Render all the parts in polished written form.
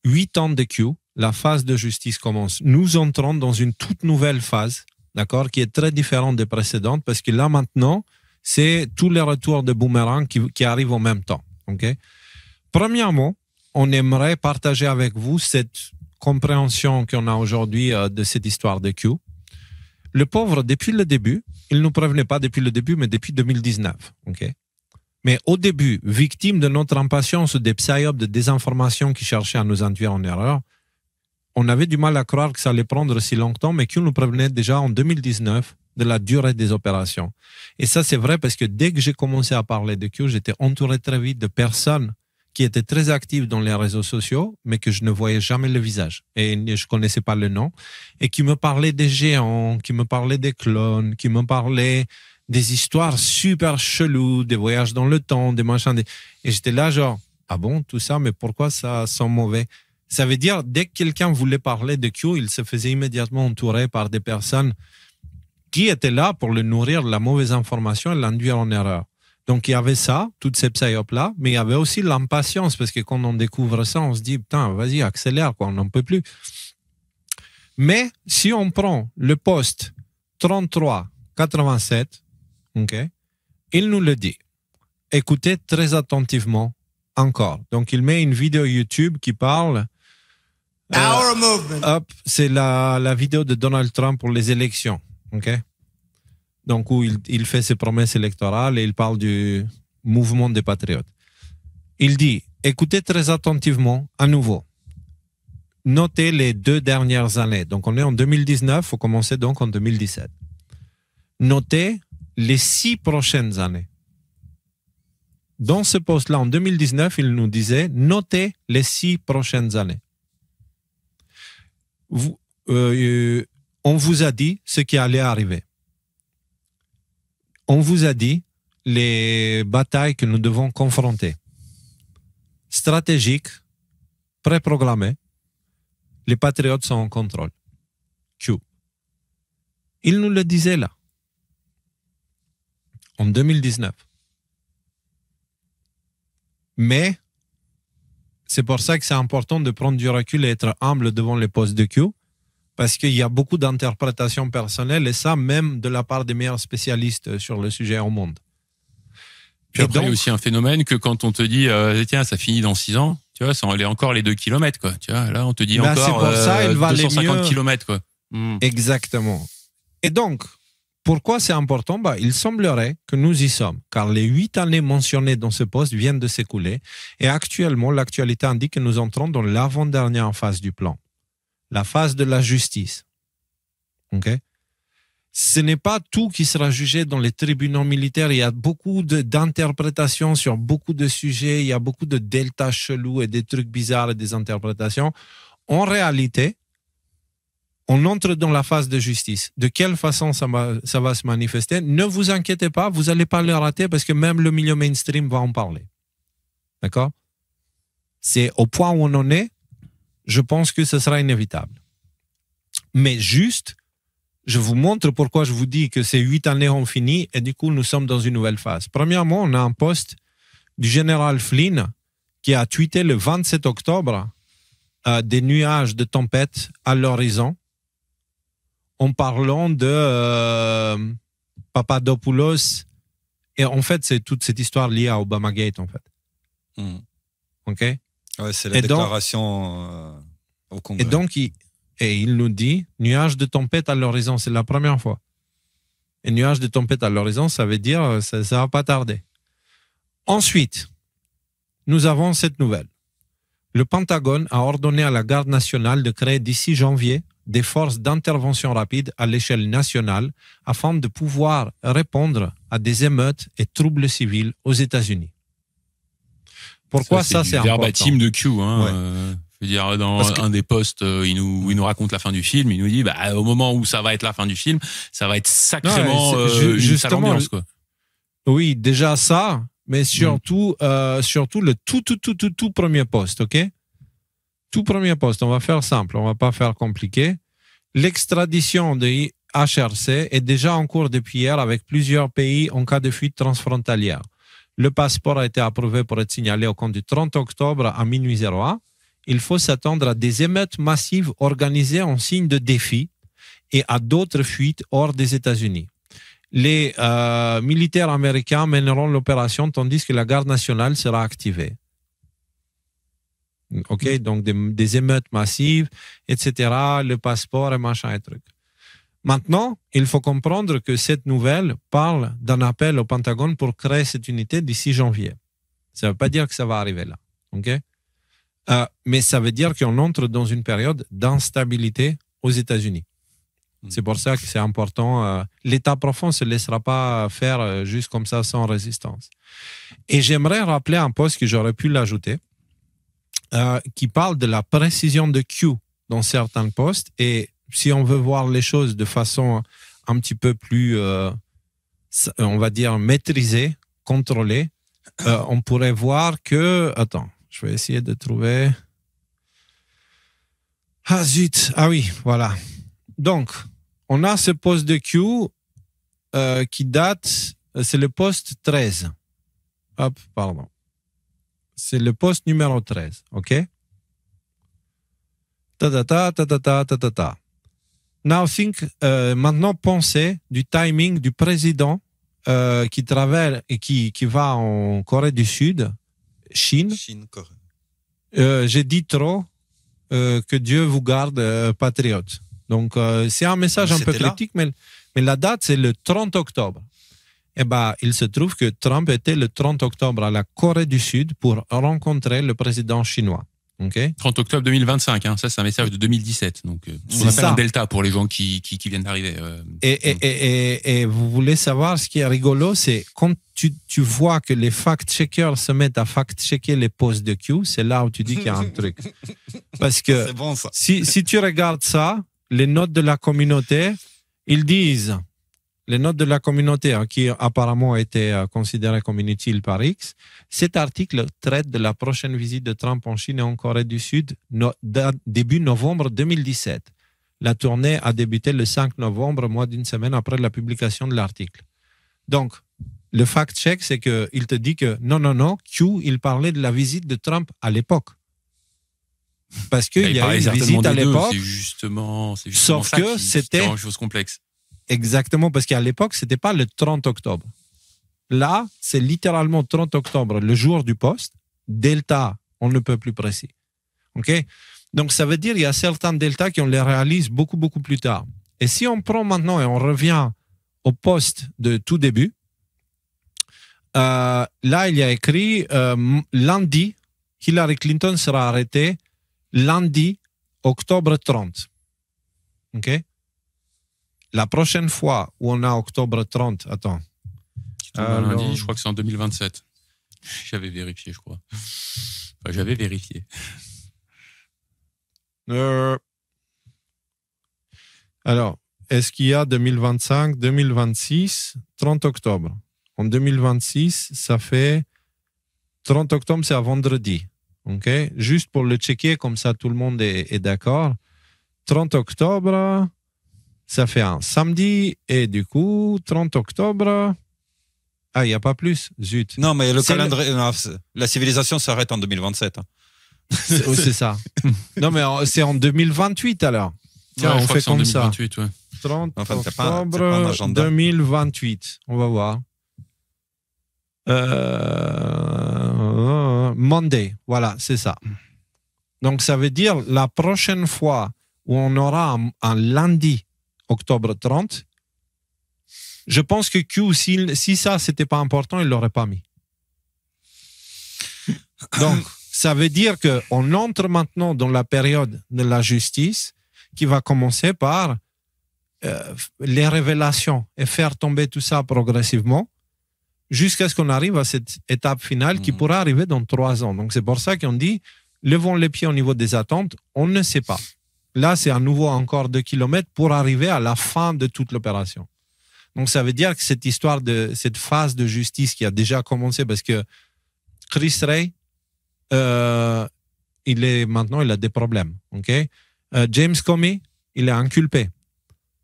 8 ans de Q, la phase de justice commence. Nous entrons dans une toute nouvelle phase, d'accord, qui est très différente des précédentes, parce que là, maintenant, c'est tous les retours de boomerang qui arrivent en même temps. Okay? Premièrement, on aimerait partager avec vous cette compréhension qu'on a aujourd'hui de cette histoire de Q. Le pauvre, depuis le début, il ne nous prévenait pas depuis le début, mais depuis 2019. Okay? Mais au début, victime de notre impatience ou des psyops de désinformation qui cherchaient à nous induire en erreur, on avait du mal à croire que ça allait prendre si longtemps, mais Q nous prévenait déjà en 2019 de la durée des opérations. Et ça, c'est vrai parce que dès que j'ai commencé à parler de Q, j'étais entouré très vite de personnes qui étaient très actives dans les réseaux sociaux, mais que je ne voyais jamais le visage. Et je ne connaissais pas le nom. Et qui me parlaient des géants, qui me parlaient des clones, qui me parlaient des histoires super cheloues, des voyages dans le temps, des machins. Et j'étais là genre, ah bon, tout ça, mais pourquoi ça sent mauvais? Ça veut dire, dès que quelqu'un voulait parler de Q, il se faisait immédiatement entourer par des personnes qui étaient là pour le nourrir de la mauvaise information et l'induire en erreur. Donc, il y avait ça, toutes ces psyops-là, mais il y avait aussi l'impatience, parce que quand on découvre ça, on se dit, putain, vas-y, accélère, quoi, on n'en peut plus. Mais si on prend le post 3387, okay, il nous le dit. Écoutez très attentivement encore. Donc, il met une vidéo YouTube qui parle... Our movement. Hop, c'est la vidéo de Donald Trump pour les élections. Okay? Donc, où il fait ses promesses électorales et il parle du mouvement des patriotes. Il dit, écoutez très attentivement à nouveau. Notez les 2 dernières années. Donc, on est en 2019, il faut commencer donc en 2017. Notez les 6 prochaines années. Dans ce post-là, en 2019, il nous disait, notez les 6 prochaines années. On vous a dit ce qui allait arriver. On vous a dit les batailles que nous devons confronter. Stratégiques, préprogrammées, les patriotes sont en contrôle. Q. Il nous le disait là, en 2019. Mais c'est pour ça que c'est important de prendre du recul et être humble devant les postes de Q, parce qu'il y a beaucoup d'interprétations personnelles, et ça même de la part des meilleurs spécialistes sur le sujet au monde. Puis après, il y a aussi un phénomène que quand on te dit tiens, ça finit dans 6 ans, tu vois, ça en est encore les 2 kilomètres, quoi. Tu vois, là, on te dit encore c'est pour ça, il va 250 kilomètres, quoi. Exactement. Et donc, pourquoi c'est important? Il semblerait que nous y sommes, car les 8 années mentionnées dans ce poste viennent de s'écouler, et actuellement, l'actualité indique que nous entrons dans l'avant-dernière phase du plan. La phase de la justice. Okay? Ce n'est pas tout qui sera jugé dans les tribunaux militaires. Il y a beaucoup d'interprétations sur beaucoup de sujets. Il y a beaucoup de deltas chelous et des trucs bizarres et des interprétations. En réalité, on entre dans la phase de justice. De quelle façon ça va se manifester? Ne vous inquiétez pas, vous n'allez pas le rater parce que même le milieu mainstream va en parler. D'accord? C'est au point où on en est. Je pense que ce sera inévitable. Mais juste, je vous montre pourquoi je vous dis que ces 8 années ont fini et du coup, nous sommes dans une nouvelle phase. Premièrement, on a un post du général Flynn qui a tweeté le 27 octobre des nuages de tempête à l'horizon en parlant de Papadopoulos. Et en fait, c'est toute cette histoire liée à Obamagate, en fait. OK? Ouais, c'est la déclaration au Congrès. Et donc, il nous dit nuage de tempête à l'horizon, c'est la première fois. Et nuage de tempête à l'horizon, ça veut dire ça va pas tarder. Ensuite, nous avons cette nouvelle. Le Pentagone a ordonné à la Garde nationale de créer d'ici janvier des forces d'intervention rapide à l'échelle nationale afin de pouvoir répondre à des émeutes et troubles civils aux États-Unis. Pourquoi ça c'est important? Verbatim de Q, hein. Ouais. Je veux dire, dans un des posts, il nous raconte la fin du film. Il nous dit, au moment où ça va être la fin du film, ça va être sacrément une sale ambiance, quoi. Oui, déjà ça, mais surtout le tout premier post, ok? Tout premier post, on va faire simple, on va pas faire compliqué. L'extradition de HRC est déjà en cours depuis hier avec plusieurs pays en cas de fuite transfrontalière. Le passeport a été approuvé pour être signalé au compte du 30 octobre à minuit 01. il faut s'attendre à des émeutes massives organisées en signe de défi et à d'autres fuites hors des États-Unis. Les militaires américains mèneront l'opération tandis que la garde nationale sera activée. OK, donc des émeutes massives, etc., le passeport et machin et truc. Maintenant, il faut comprendre que cette nouvelle parle d'un appel au Pentagone pour créer cette unité d'ici janvier. Ça ne veut pas dire que ça va arriver là. OK? Mais ça veut dire qu'on entre dans une période d'instabilité aux États-Unis. C'est pour ça que c'est important. L'État profond ne se laissera pas faire juste comme ça sans résistance. Et j'aimerais rappeler un poste que j'aurais pu l'ajouter, qui parle de la précision de Q dans certains postes. Et si on veut voir les choses de façon un petit peu plus, on va dire, maîtrisée, contrôlée, on pourrait voir que... Attends, je vais essayer de trouver... Ah zut, ah oui, voilà. Donc, on a ce poste de Q qui date, c'est le poste 13. Hop, pardon. C'est le poste numéro 13, OK? Ta-ta-ta. Now think, maintenant pensez du timing du président qui traverse et qui va en Corée du Sud, Chine. Corée. J'ai dit trop, que Dieu vous garde, patriote. Donc, c'est un message un peu critique, mais la date, c'est le 30 octobre. Eh ben, il se trouve que Trump était le 30 octobre à la Corée du Sud pour rencontrer le président chinois. Okay. 30 octobre 2025, hein, ça c'est un message de 2017. Donc, on appelle un delta pour les gens qui viennent d'arriver. Et vous voulez savoir ce qui est rigolo, c'est quand tu vois que les fact-checkers se mettent à fact-checker les posts de Q, c'est là où tu dis qu'il y a un truc. Parce que c'est bon, ça. Si tu regardes ça, les notes de la communauté, ils disent, les notes de la communauté qui apparemment a été considérée comme inutile par X, cet article traite de la prochaine visite de Trump en Chine et en Corée du Sud début novembre 2017. La tournée a débuté le 5 novembre, moins d'une semaine après la publication de l'article. Donc, le fact-check, c'est qu'il te dit que non, Q, il parlait de la visite de Trump à l'époque. Parce qu'il y a eu une visite à l'époque. C'est justement sauf ça que c'était une chose complexe. Exactement, parce qu'à l'époque, ce n'était pas le 30 octobre. Là, c'est littéralement 30 octobre, le jour du poste. Delta, on ne peut plus précis. Okay? Donc, ça veut dire qu'il y a certains deltas qui on les réalise beaucoup, beaucoup plus tard. Et si on prend maintenant et on revient au poste de tout début, là, il y a écrit lundi, Hillary Clinton sera arrêtée lundi, octobre 30. OK? La prochaine fois où on a octobre 30, attends. Lundi, je crois que c'est en 2027. J'avais vérifié, je crois. Enfin, j'avais vérifié. Alors, est-ce qu'il y a 2025, 2026, 30 octobre? En 2026, ça fait 30 octobre, c'est un vendredi. Okay? Juste pour le checker, comme ça tout le monde est d'accord. 30 octobre, ça fait un samedi, et du coup, 30 octobre... Ah, il n'y a pas plus, zut. Non, mais le calendrier, la civilisation s'arrête en 2027. C'est ça. Non, mais c'est en 2028 alors. Tiens, on fait comme ça. 2028, ouais. 30 enfin, octobre 2028. On va voir. Monday, voilà, c'est ça. Donc, ça veut dire la prochaine fois où on aura un lundi, octobre 30, je pense que Q, si ça, c'était pas important, il ne l'aurait pas mis. Donc, ça veut dire qu'on entre maintenant dans la période de la justice qui va commencer par les révélations et faire tomber tout ça progressivement jusqu'à ce qu'on arrive à cette étape finale qui pourra arriver dans 3 ans. Donc, c'est pour ça qu'on dit, levons les pieds au niveau des attentes, on ne sait pas. Là, c'est à nouveau encore 2 kilomètres pour arriver à la fin de toute l'opération. Donc, ça veut dire que cette histoire de cette phase de justice qui a déjà commencé, parce que Chris Wray, il a des problèmes. Okay? James Comey, il est inculpé.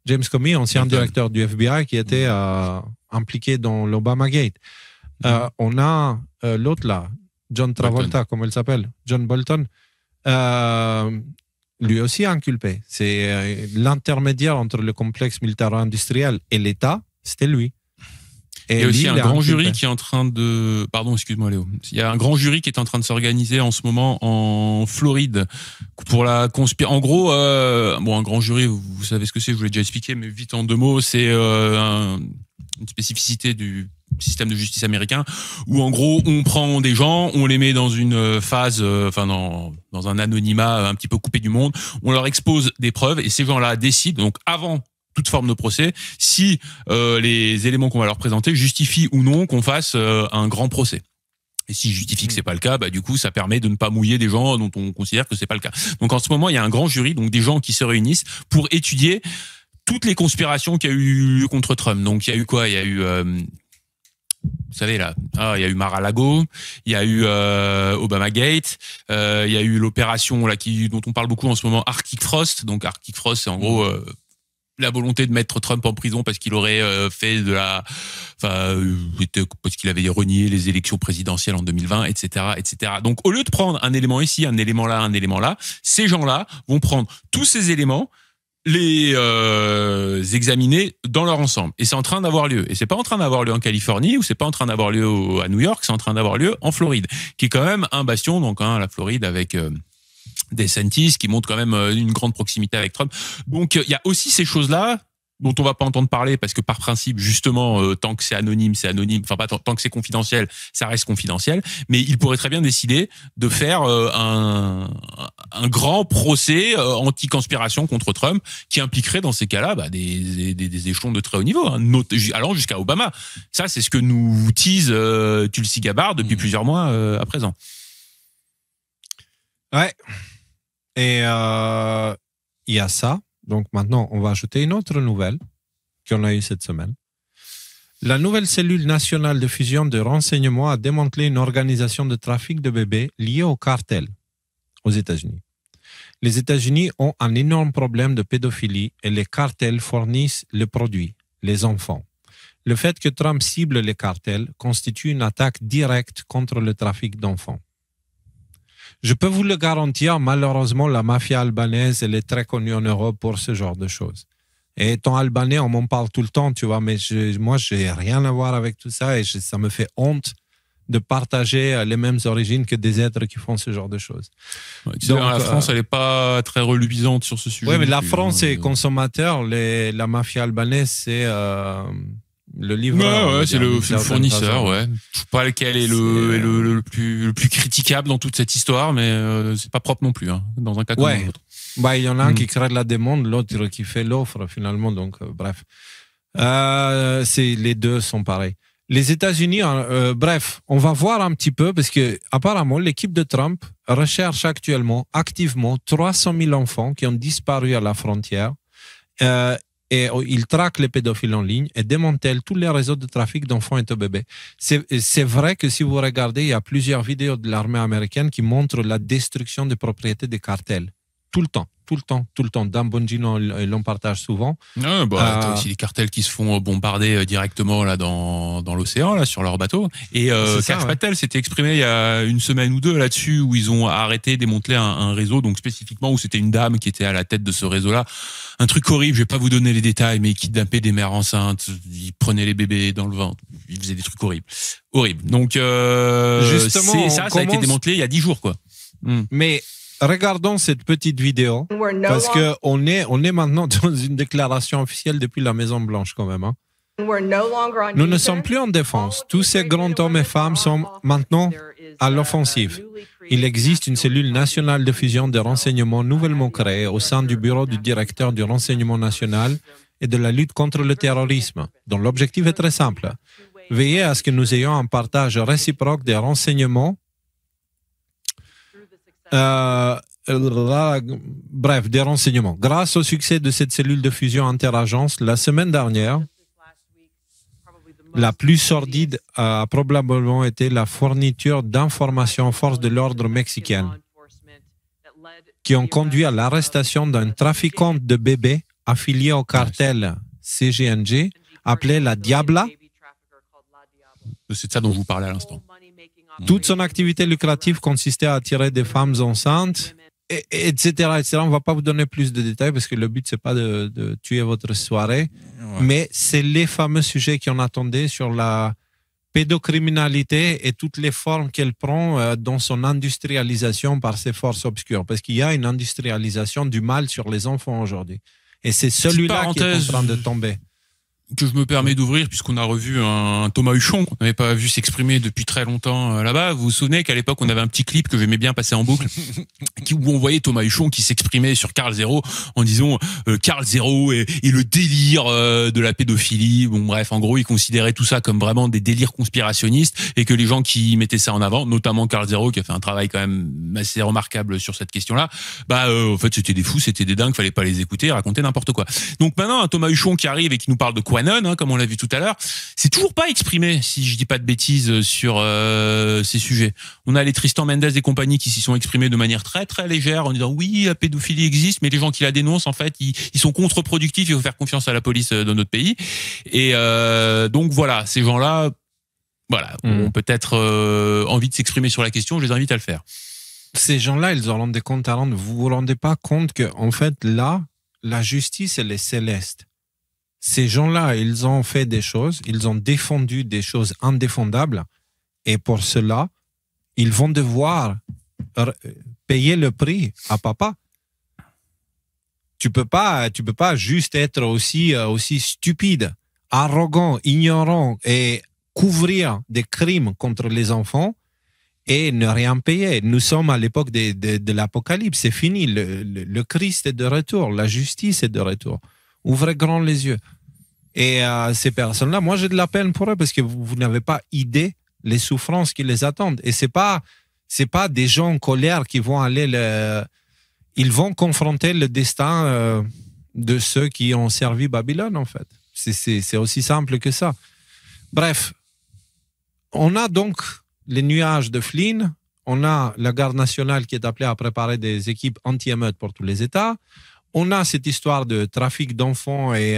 James Comey, ancien directeur du FBI qui était impliqué dans l'Obamagate. On a l'autre là, John Travolta, comment il s'appelle? John Bolton. lui aussi inculpé. C'est l'intermédiaire entre le complexe militaro-industriel et l'État, c'était lui. Et il y a aussi un grand jury qui est en train de... Pardon, excuse-moi Léo. Il y a un grand jury qui est en train de s'organiser en ce moment en Floride pour la conspiration. En gros, un grand jury, vous savez ce que c'est, je vous l'ai déjà expliqué, mais vite en 2 mots, c'est une spécificité du système de justice américain où en gros on prend des gens, on les met dans une phase, dans un anonymat un petit peu coupé du monde, on leur expose des preuves et ces gens-là décident, donc avant toute forme de procès, si les éléments qu'on va leur présenter justifient ou non qu'on fasse un grand procès. Et s'ils justifient que c'est pas le cas, du coup, ça permet de ne pas mouiller des gens dont on considère que c'est pas le cas. Donc en ce moment, il y a un grand jury, donc des gens qui se réunissent pour étudier toutes les conspirations qu'il y a eu contre Trump. Donc il y a eu quoi ? Il y a eu vous savez là, il y a eu Mar-a-Lago, il y a eu Obamagate, il y a eu l'opération là dont on parle beaucoup en ce moment, Arctic Frost. Donc Arctic Frost, c'est en gros la volonté de mettre Trump en prison parce qu'il aurait fait parce qu'il avait renié les élections présidentielles en 2020, etc., etc. Donc, au lieu de prendre un élément ici, un élément là, ces gens-là vont prendre tous ces éléments, les examiner dans leur ensemble. Et c'est en train d'avoir lieu. Et c'est pas en train d'avoir lieu en Californie ou c'est pas en train d'avoir lieu à New York, c'est en train d'avoir lieu en Floride, qui est quand même un bastion, donc la Floride avec DeSantis, qui montre quand même une grande proximité avec Trump. Donc, il y a aussi ces choses-là dont on va pas entendre parler parce que par principe, justement, tant que c'est anonyme, enfin pas tant que c'est confidentiel, ça reste confidentiel. Mais il pourrait très bien décider de faire un grand procès anti-conspiration contre Trump qui impliquerait dans ces cas-là des échelons de très haut niveau, allant jusqu'à Obama. Ça, c'est ce que nous tease Tulsi Gabbard depuis plusieurs mois à présent. Ouais. Et il y a ça. Donc maintenant, on va ajouter une autre nouvelle qu'on a eue cette semaine. La nouvelle cellule nationale de fusion de renseignement a démantelé une organisation de trafic de bébés liée au cartel aux États-Unis. Les États-Unis ont un énorme problème de pédophilie et les cartels fournissent le produit, les enfants. Le fait que Trump cible les cartels constitue une attaque directe contre le trafic d'enfants. Je peux vous le garantir, malheureusement, la mafia albanaise, elle est très connue en Europe pour ce genre de choses. Et étant albanais, on m'en parle tout le temps, tu vois, mais moi, je n'ai rien à voir avec tout ça et ça me fait honte de partager les mêmes origines que des êtres qui font ce genre de choses. Ouais, donc, la France, elle n'est pas très reluisante sur ce sujet. Oui, mais la France est consommateur, la mafia albanaise, c'est... le livreur. Ouais, c'est le fournisseur, ouais. Je sais pas lequel est le plus critiquable dans toute cette histoire, mais c'est pas propre non plus, dans un cas comme l'autre. Il y en a un qui crée de la demande, l'autre qui fait l'offre, finalement, donc bref. Les deux sont pareils. Les États-Unis, bref, on va voir un petit peu, parce que apparemment, l'équipe de Trump recherche actuellement, activement, 300 000 enfants qui ont disparu à la frontière. Et il traque les pédophiles en ligne et démantèle tous les réseaux de trafic d'enfants et de bébés. C'est vrai que si vous regardez, il y a plusieurs vidéos de l'armée américaine qui montrent la destruction des propriétés des cartels. Tout le temps. Dan Bongino l'en partage souvent. T'as aussi les cartels qui se font bombarder directement là dans l'océan là sur leur bateau. Et Kash Patel s'était exprimé il y a une semaine ou deux là-dessus où ils ont arrêté, démantelé un réseau, donc spécifiquement où c'était une dame qui était à la tête de ce réseau-là. Un truc horrible, je vais pas vous donner les détails, mais ils kidnappaient des mères enceintes, ils prenaient les bébés dans le ventre, ils faisaient des trucs horribles. Donc justement, ça a été démantelé il y a 10 jours quoi. Mais regardons cette petite vidéo, parce qu'on est maintenant dans une déclaration officielle depuis la Maison-Blanche quand même. Nous ne sommes plus en défense. Tous ces grands hommes et femmes sont maintenant à l'offensive. Il existe une cellule nationale de fusion de renseignement nouvellement créée au sein du bureau du directeur du renseignement national et de la lutte contre le terrorisme, dont l'objectif est très simple. Veiller à ce que nous ayons un partage réciproque des renseignements des renseignements. Grâce au succès de cette cellule de fusion interagence, la semaine dernière, la plus sordide a probablement été la fourniture d'informations aux forces de l'ordre mexicaines qui ont conduit à l'arrestation d'un trafiquant de bébés affilié au cartel CGNG appelé la Diabla. C'est de ça dont je vous parlais à l'instant. Toute son activité lucrative consistait à attirer des femmes enceintes etc., etc. On ne va pas vous donner plus de détails parce que le but, c'est pas de tuer votre soirée. Ouais. Mais c'est les fameux sujets qu'on attendait sur la pédocriminalité et toutes les formes qu'elle prend dans son industrialisation par ces forces obscures. Parce qu'il y a une industrialisation du mal sur les enfants aujourd'hui. Et c'est celui-là qui est en train de tomber. Que je me permets d'ouvrir, puisqu'on a revu un Thomas Huchon qu'on n'avait pas vu s'exprimer depuis très longtemps là-bas. Vous vous souvenez qu'à l'époque, on avait un petit clip que j'aimais bien passer en boucle, où on voyait Thomas Huchon qui s'exprimait sur Karl Zero en disant Karl Zero et le délire de la pédophilie. Bon, bref, en gros, il considérait tout ça comme vraiment des délires conspirationnistes et que les gens qui mettaient ça en avant, notamment Karl Zero, qui a fait un travail quand même assez remarquable sur cette question-là, en fait, c'était des fous, c'était des dingues, fallait pas les écouter, raconter n'importe quoi. Donc maintenant, un Thomas Huchon qui arrive et qui nous parle de Quanon, comme on l'a vu tout à l'heure, c'est toujours pas exprimé, si je dis pas de bêtises, sur ces sujets. On a les Tristan Mendez et compagnie qui s'y sont exprimés de manière très très légère en disant oui, la pédophilie existe, mais les gens qui la dénoncent, en fait, ils sont contre-productifs, il faut faire confiance à la police de notre pays. Et donc voilà, ces gens-là, ont peut-être envie de s'exprimer sur la question, je les invite à le faire. Ces gens-là, ils auront des comptes à rendre. Vous vous rendez pas compte que, en fait, là, la justice, elle est céleste. Ces gens-là, ils ont fait des choses, ils ont défendu des choses indéfendables et pour cela, ils vont devoir payer le prix à papa. Tu peux pas juste être aussi stupide, arrogant, ignorant et couvrir des crimes contre les enfants et ne rien payer. Nous sommes à l'époque de l'Apocalypse, c'est fini, le Christ est de retour, la justice est de retour. Ouvrez grand les yeux. Et ces personnes-là, moi j'ai de la peine pour eux parce que vous n'avez pas idée les souffrances qui les attendent. Et c'est pas des gens en colère qui vont aller ils vont confronter le destin de ceux qui ont servi Babylone en fait. C'est aussi simple que ça. Bref, on a donc les nuages de Flynn, on a la garde nationale qui est appelée à préparer des équipes anti-émeutes pour tous les États. On a cette histoire de trafic d'enfants et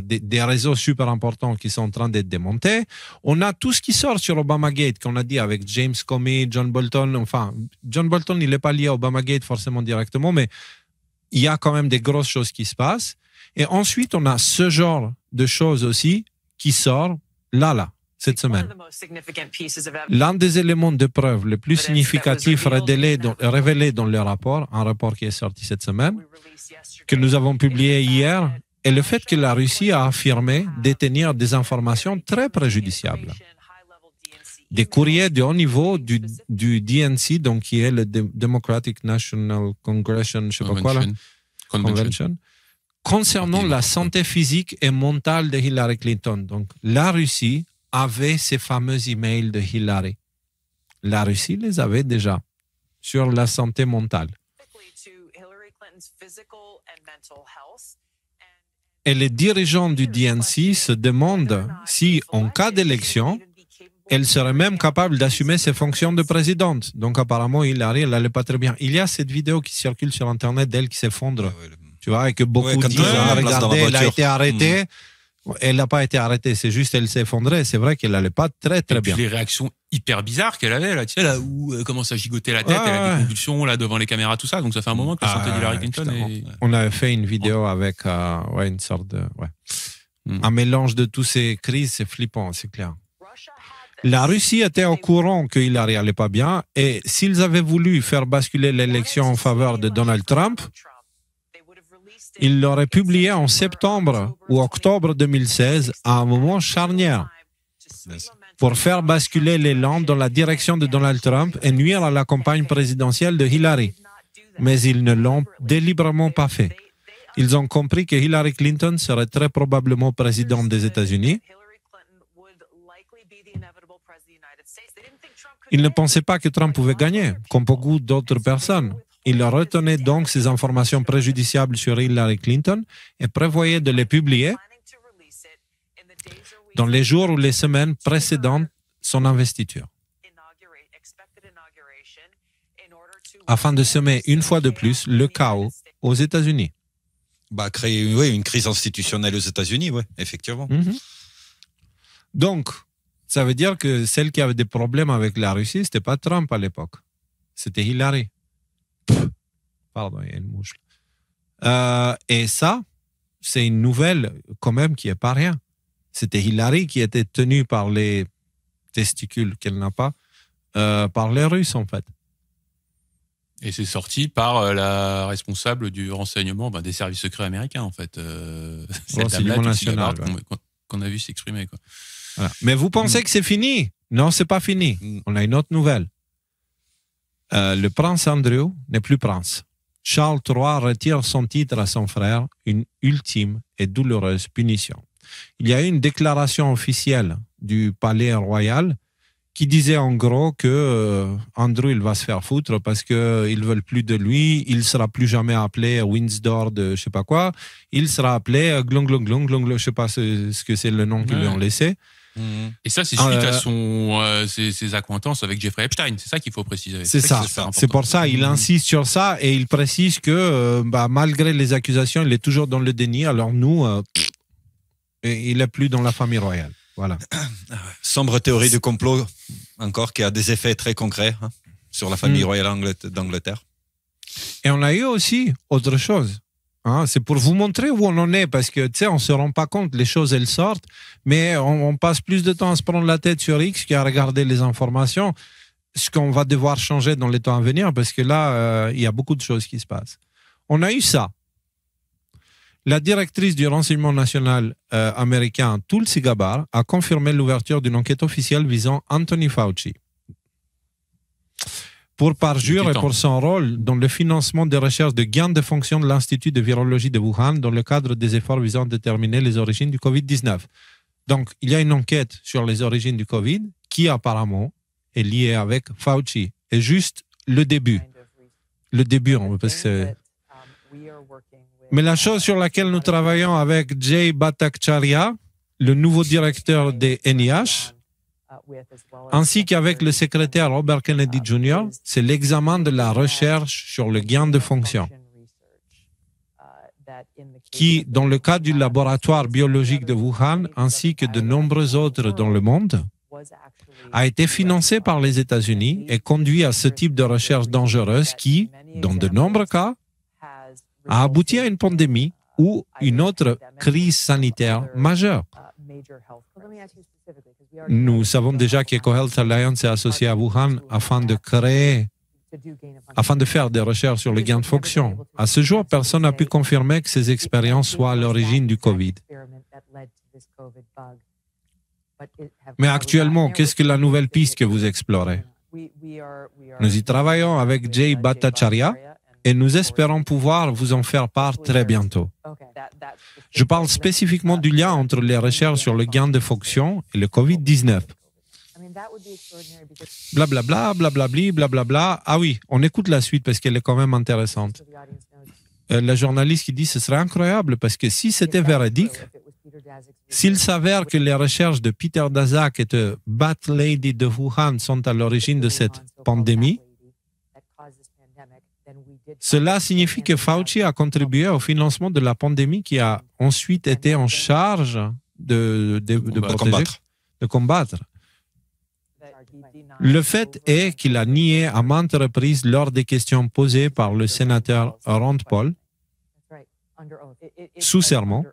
des réseaux super importants qui sont en train d'être démontés. On a tout ce qui sort sur Obamagate, qu'on a dit avec James Comey, John Bolton. Enfin, John Bolton, il n'est pas lié à Obamagate forcément directement, mais il y a quand même des grosses choses qui se passent. Et ensuite, on a ce genre de choses aussi qui sort là, cette semaine. L'un des éléments de preuve les plus significatifs révélés dans le rapport, un rapport qui est sorti cette semaine, que nous avons publié hier, est le fait que la Russie a affirmé détenir des informations très préjudiciables. Des courriers de haut niveau du DNC, donc qui est le Democratic National Convention, je sais pas quoi là, Convention, concernant la santé physique et mentale de Hillary Clinton. Donc la Russie avait ces fameux emails de Hillary. La Russie les avait déjà sur la santé mentale. Et les dirigeants du DNC se demandent si, en cas d'élection, elle serait même capable d'assumer ses fonctions de présidente. Donc apparemment, Hillary, elle n'allait pas très bien. Il y a cette vidéo qui circule sur Internet d'elle qui s'effondre, tu vois, et que beaucoup disent, regardez, elle a été arrêtée. Elle n'a pas été arrêtée, c'est juste elle s'est effondrée. C'est vrai qu'elle n'allait pas très très bien. Les réactions hyper bizarres qu'elle avait là, tu sais là où elle commence à gigoter la tête, elle a des convulsions là devant les caméras, tout ça. Donc ça fait un moment que la santé d'Hillary Clinton est... On avait fait une vidéo avec une sorte de un mélange de tous ces crises, c'est flippant, c'est clair. La Russie était au courant que Hillary allait pas bien et s'ils avaient voulu faire basculer l'élection en faveur de Donald Trump, il l'aurait publié en septembre ou octobre 2016 à un moment charnière pour faire basculer l'élan dans la direction de Donald Trump et nuire à la campagne présidentielle de Hillary. Mais ils ne l'ont délibérément pas fait. Ils ont compris que Hillary Clinton serait très probablement présidente des États-Unis. Ils ne pensaient pas que Trump pouvait gagner, comme beaucoup d'autres personnes. Il retenait donc ces informations préjudiciables sur Hillary Clinton et prévoyait de les publier dans les jours ou les semaines précédant son investiture, afin de semer une fois de plus le chaos aux États-Unis. Créer une crise institutionnelle aux États-Unis, effectivement. Donc, ça veut dire que celle qui avait des problèmes avec la Russie, ce n'était pas Trump à l'époque, c'était Hillary. Pardon, il y a une mouche. Et ça, c'est une nouvelle quand même qui n'est pas rien. C'était Hillary qui était tenue par les testicules qu'elle n'a pas, par les Russes en fait. Et c'est sorti par la responsable du renseignement des services secrets américains, en fait. Cette dame-là, national, qu'on a vu s'exprimer. Quoi. Voilà. Mais vous pensez que c'est fini? Non, c'est pas fini. On a une autre nouvelle. Le prince Andrew n'est plus prince. Charles III retire son titre à son frère, une ultime et douloureuse punition. Il y a eu une déclaration officielle du palais royal qui disait en gros que Andrew il va se faire foutre parce qu'ils veulent plus de lui, il sera plus jamais appelé Windsor de je sais pas quoi, il sera appelé Glong Glong Glong Glong, je sais pas ce que c'est le nom qu'ils lui ont laissé. Et ça, c'est suite à ses accointances avec Jeffrey Epstein. C'est ça qu'il faut préciser. C'est ça. C'est pour ça il insiste sur ça et il précise que malgré les accusations, il est toujours dans le déni. Alors nous, il est plus dans la famille royale. Voilà. Sombre théorie du complot, encore, qui a des effets très concrets sur la famille royale d'Angleterre. Et on a eu aussi autre chose. C'est pour vous montrer où on en est, parce que tu sais, on ne se rend pas compte, les choses elles sortent, mais on passe plus de temps à se prendre la tête sur X qu'à regarder les informations, ce qu'on va devoir changer dans les temps à venir, parce que là, il y a beaucoup de choses qui se passent. On a eu ça. La directrice du renseignement national américain, Tulsi Gabbard, a confirmé l'ouverture d'une enquête officielle visant Anthony Fauci pour parjure et pour son rôle dans le financement des recherches de gains de fonction de l'Institut de virologie de Wuhan dans le cadre des efforts visant à déterminer les origines du Covid-19. Donc, il y a une enquête sur les origines du Covid qui apparemment est liée avec Fauci. Et juste le début. Le début, parce que c'est... Mais la chose sur laquelle nous travaillons avec Jay Bhattacharya, le nouveau directeur des NIH, ainsi qu'avec le secrétaire Robert Kennedy Jr., c'est l'examen de la recherche sur le gain de fonction, qui, dans le cas du laboratoire biologique de Wuhan, ainsi que de nombreux autres dans le monde, a été financé par les États-Unis et conduit à ce type de recherche dangereuse qui, dans de nombreux cas, a abouti à une pandémie ou une autre crise sanitaire majeure. Nous savons déjà qu'EcoHealth Alliance est associée à Wuhan afin de faire des recherches sur le gain de fonction. À ce jour, personne n'a pu confirmer que ces expériences soient à l'origine du Covid. Mais actuellement, qu'est-ce que la nouvelle piste que vous explorez? Nous y travaillons avec Jay Bhattacharya et nous espérons pouvoir vous en faire part très bientôt. Je parle spécifiquement du lien entre les recherches sur le gain de fonction et le Covid-19. Blablabla, blablabli, blablabla. Ah oui, on écoute la suite parce qu'elle est quand même intéressante. La journaliste qui dit « Ce serait incroyable parce que si c'était véridique, s'il s'avère que les recherches de Peter Daszak et de Bat Lady de Wuhan sont à l'origine de cette pandémie, cela signifie que Fauci a contribué au financement de la pandémie qui a ensuite été en charge de combattre. Le fait est qu'il a nié à maintes reprises lors des questions posées par le sénateur Rand Paul, sous serment.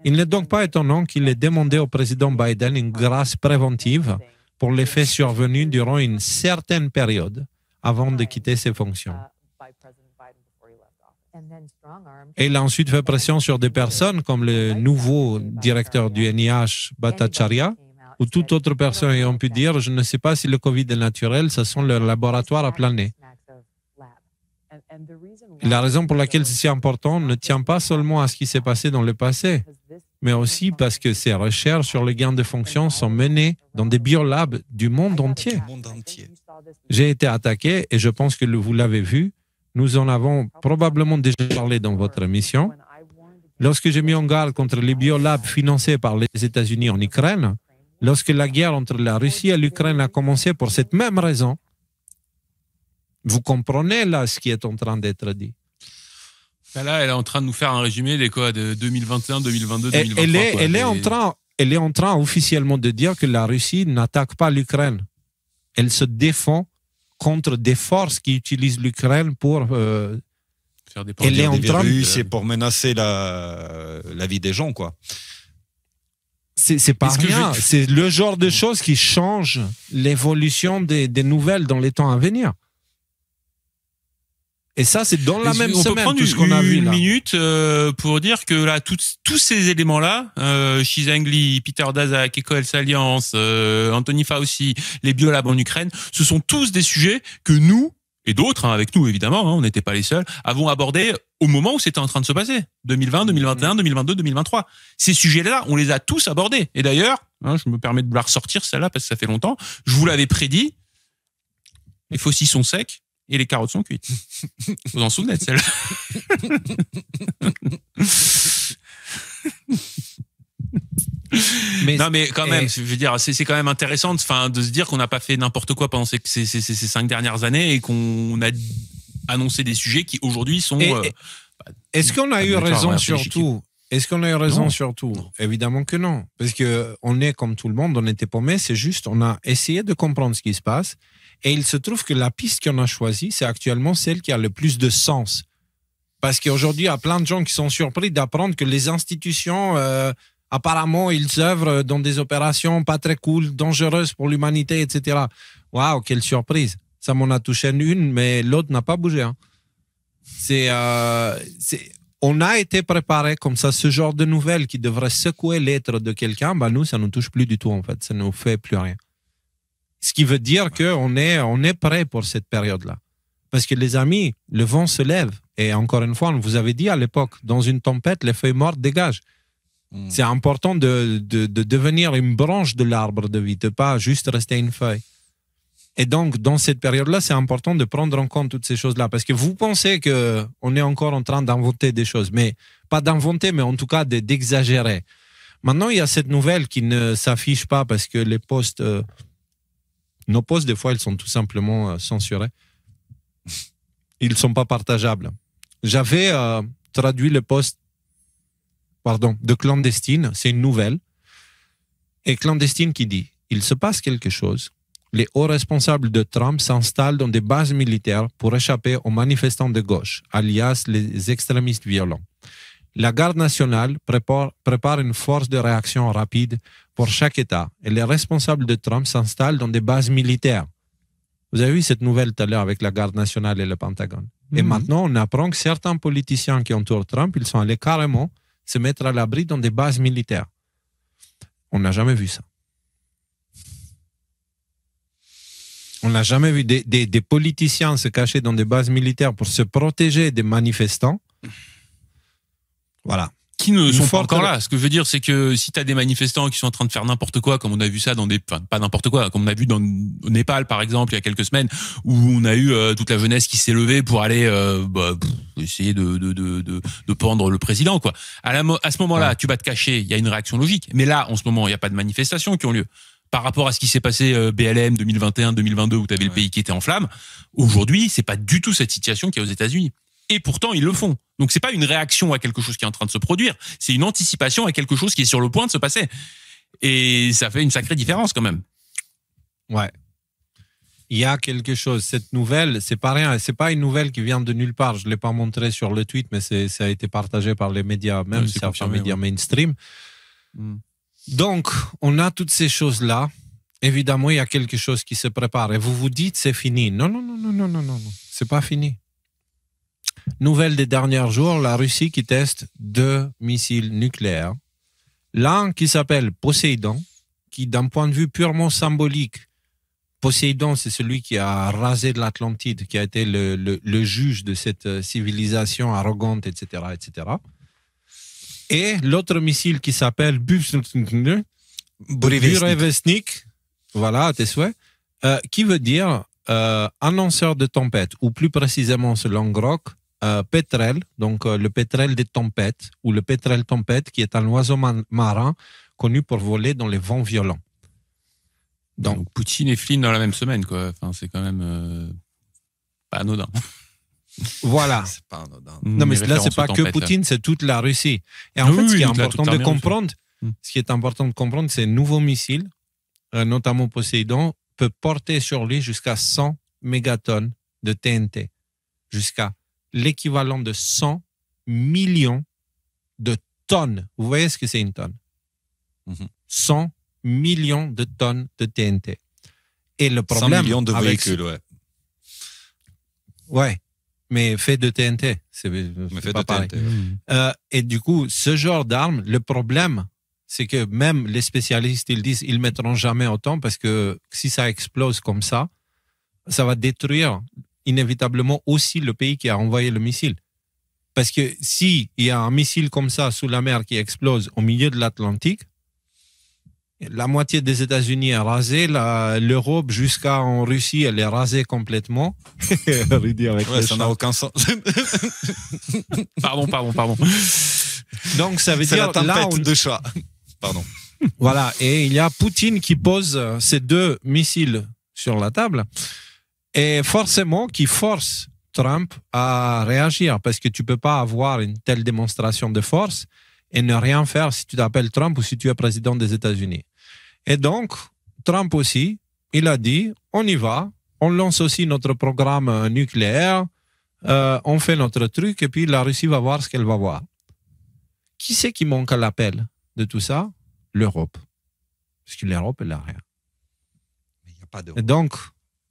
Il n'est donc pas étonnant qu'il ait demandé au président Biden une grâce préventive pour les faits survenus durant une certaine période avant de quitter ses fonctions. Et il a ensuite fait pression sur des personnes comme le nouveau directeur du NIH, Bhattacharya, ou toute autre personne ayant pu dire « Je ne sais pas si le Covid est naturel, ce sont leurs laboratoires à planer ». Et la raison pour laquelle c'est si important ne tient pas seulement à ce qui s'est passé dans le passé, mais aussi parce que ces recherches sur le gain de fonction sont menées dans des biolabs du monde entier. J'ai été attaqué et je pense que vous l'avez vu. Nous en avons probablement déjà parlé dans votre émission. Lorsque j'ai mis en garde contre les biolabs financés par les États-Unis en Ukraine, lorsque la guerre entre la Russie et l'Ukraine a commencé pour cette même raison, vous comprenez là ce qui est en train d'être dit. Là, elle est en train de nous faire un résumé des quoi, de 2021, 2022, 2023. Elle est en train officiellement de dire que la Russie n'attaque pas l'Ukraine. Elle se défend contre des forces qui utilisent l'Ukraine pour faire des c'est pour menacer la vie des gens, quoi. C'est pas rien. C'est le genre de choses qui changent l'évolution des nouvelles dans les temps à venir. Et ça, c'est dans la même semaine, tout ce qu'on a vu là. Une minute pour dire que là, tous ces éléments-là, Shizangli, Peter Daszak, Ecohealth Alliance, Anthony Fauci, les biolabs en Ukraine, ce sont tous des sujets que nous, et d'autres, avec nous évidemment, on n'était pas les seuls, avons abordés au moment où c'était en train de se passer. 2020, 2021, 2022, 2023. Ces sujets-là, on les a tous abordés. Et d'ailleurs, je me permets de la ressortir celle-là parce que ça fait longtemps, je vous l'avais prédit, les faucils sont secs, et les carottes sont cuites. Vous en souvenez de celle-là? Mais quand même, je veux dire, c'est quand même intéressant de se dire qu'on n'a pas fait n'importe quoi pendant ces 5 dernières années et qu'on a annoncé des sujets qui aujourd'hui sont. Est-ce qu'on a eu raison sur tout? Est-ce qu'on a eu raison sur tout? Évidemment que non. Parce qu'on est comme tout le monde, on était paumés, c'est juste, on a essayé de comprendre ce qui se passe. Et il se trouve que la piste qu'on a choisie, c'est actuellement celle qui a le plus de sens. Parce qu'aujourd'hui, il y a plein de gens qui sont surpris d'apprendre que les institutions, apparemment, ils œuvrent dans des opérations pas très cool, dangereuses pour l'humanité, etc. Waouh, quelle surprise. Ça m'en a touché une, mais l'autre n'a pas bougé. Hein. On a été préparé comme ça, ce genre de nouvelles qui devrait secouer l'être de quelqu'un, nous, ça ne nous touche plus du tout, en fait. Ça ne nous fait plus rien. Ce qui veut dire qu'on est prêt pour cette période-là. Parce que les amis, le vent se lève. Et encore une fois, on vous avait dit à l'époque, dans une tempête, les feuilles mortes dégagent. C'est important de devenir une branche de l'arbre de vie, de ne pas juste rester une feuille. Et donc, dans cette période-là, c'est important de prendre en compte toutes ces choses-là. Parce que vous pensez qu'on est encore en train d'inventer des choses. Mais pas d'inventer, mais en tout cas d'exagérer. Maintenant, il y a cette nouvelle qui ne s'affiche pas parce que les posts... nos posts, des fois, ils sont tout simplement censurés. Ils ne sont pas partageables. J'avais traduit le post de Clandestine, c'est une nouvelle. Et Clandestine qui dit « Il se passe quelque chose. Les hauts responsables de Trump s'installent dans des bases militaires pour échapper aux manifestants de gauche, alias les extrémistes violents. La garde nationale prépare une force de réaction rapide pour chaque État et les responsables de Trump s'installent dans des bases militaires. » Vous avez vu cette nouvelle tout à l'heure avec la garde nationale et le Pentagone. Et maintenant, on apprend que certains politiciens qui entourent Trump, ils sont allés carrément se mettre à l'abri dans des bases militaires. On n'a jamais vu ça. On n'a jamais vu des politiciens se cacher dans des bases militaires pour se protéger des manifestants. Voilà. Qui ne sont pas encore là. Ce que je veux dire, c'est que si tu as des manifestants qui sont en train de faire n'importe quoi, comme on a vu ça dans pas n'importe quoi, comme on a vu au Népal, par exemple, il y a quelques semaines, où on a eu toute la jeunesse qui s'est levée pour aller essayer de pendre le président, quoi. À ce moment-là, tu vas te cacher, il y a une réaction logique. Mais là, en ce moment, il n'y a pas de manifestations qui ont lieu. Par rapport à ce qui s'est passé BLM 2021-2022, où tu avais le pays qui était en flammes, aujourd'hui, c'est pas du tout cette situation qu'il y a aux États-Unis. Et pourtant, ils le font. Donc, c'est pas une réaction à quelque chose qui est en train de se produire. C'est une anticipation à quelque chose qui est sur le point de se passer. Et ça fait une sacrée différence quand même. Ouais. Il y a quelque chose. Cette nouvelle, c'est pas rien. C'est pas une nouvelle qui vient de nulle part. Je l'ai pas montré sur le tweet, mais ça a été partagé par les médias, même certains médias mainstream. Donc, on a toutes ces choses-là. Évidemment, il y a quelque chose qui se prépare. Et vous vous dites, c'est fini. Non. C'est pas fini. Nouvelle des derniers jours, la Russie qui teste 2 missiles nucléaires. L'un qui s'appelle Poséidon, qui d'un point de vue purement symbolique, Poséidon, c'est celui qui a rasé de l'Atlantide, qui a été le juge de cette civilisation arrogante, etc., etc. Et l'autre missile qui s'appelle Burevestnik, voilà, à tes souhaits, qui veut dire annonceur de tempête, ou plus précisément selon Grok, pétrel, donc le pétrel des tempêtes, ou le pétrel tempête, qui est un oiseau marin connu pour voler dans les vents violents. Donc Poutine et Flynn dans la même semaine, quoi. Enfin, c'est quand même pas anodin. Voilà. C'est pas anodin. Non, mais là, c'est pas que Poutine, c'est toute la Russie. Et en fait, ce qui est important de comprendre, ces nouveaux missiles, notamment Poséidon, peut porter sur lui jusqu'à 100 mégatonnes de TNT, jusqu'à l'équivalent de 100 millions de tonnes. Vous voyez ce que c'est une tonne? 100 millions de tonnes de TNT. Et le problème 100 millions de véhicules, ouais, mais fait de TNT. C'est pas pareil. Et du coup, ce genre d'armes, le problème, c'est que même les spécialistes, ils disent, ils mettront jamais autant parce que si ça explose comme ça va détruire inévitablement aussi le pays qui a envoyé le missile. Parce que s'il y a un missile comme ça sous la mer qui explose au milieu de l'Atlantique, la moitié des États-Unis est rasée, l'Europe jusqu'en Russie, elle est rasée complètement. Ça n'a aucun sens. Pardon. Donc ça veut dire la tempête de chat. Pardon. Voilà, et il y a Poutine qui pose ces deux missiles sur la table et forcément qui force Trump à réagir parce que tu peux pas avoir une telle démonstration de force et ne rien faire si tu t'appelles Trump ou si tu es président des États-Unis. Et donc, Trump aussi, il a dit, on y va, on lance aussi notre programme nucléaire, on fait notre truc et puis la Russie va voir ce qu'elle va voir. Qui c'est qui manque à l'appel de tout ça? L'Europe. Parce que l'Europe, elle n'a rien. Mais il n'y a pas d'Europe. Et donc,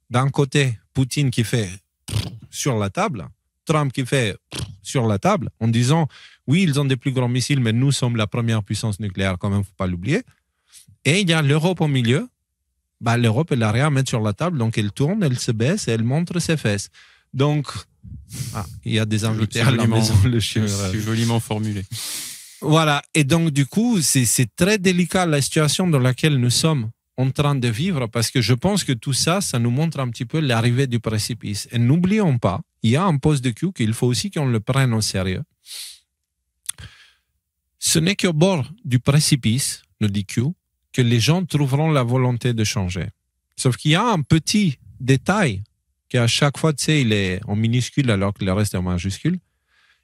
d'un côté, Poutine qui fait sur la table, Trump qui fait sur la table, en disant, oui, ils ont des plus grands missiles, mais nous sommes la première puissance nucléaire, quand même, il ne faut pas l'oublier. Et il y a l'Europe au milieu. L'Europe, elle n'a rien à mettre sur la table, donc elle tourne, elle se baisse et elle montre ses fesses. Donc, il y a des invités à la maison. C'est joliment formulé. Voilà, et donc du coup, c'est très délicat la situation dans laquelle nous sommes en train de vivre parce que je pense que tout ça, ça nous montre un petit peu l'arrivée du précipice. Et n'oublions pas, il y a un poste de Q qu'il faut aussi qu'on le prenne au sérieux. Ce n'est qu'au bord du précipice, nous dit Q, que les gens trouveront la volonté de changer. Sauf qu'il y a un petit détail qui à chaque fois, tu sais, il est en minuscule alors que le reste est en majuscule.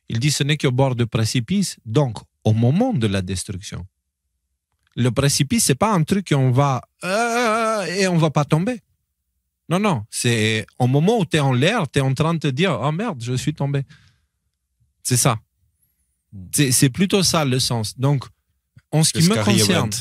Il dit ce n'est qu'au bord du précipice, donc au moment de la destruction. Le précipice, c'est pas un truc qu'on va et on va pas tomber. Non, c'est au moment où tu es en l'air, tu es en train de te dire « Oh merde, je suis tombé ». C'est ça. C'est plutôt ça le sens. Donc, en ce qui me concerne,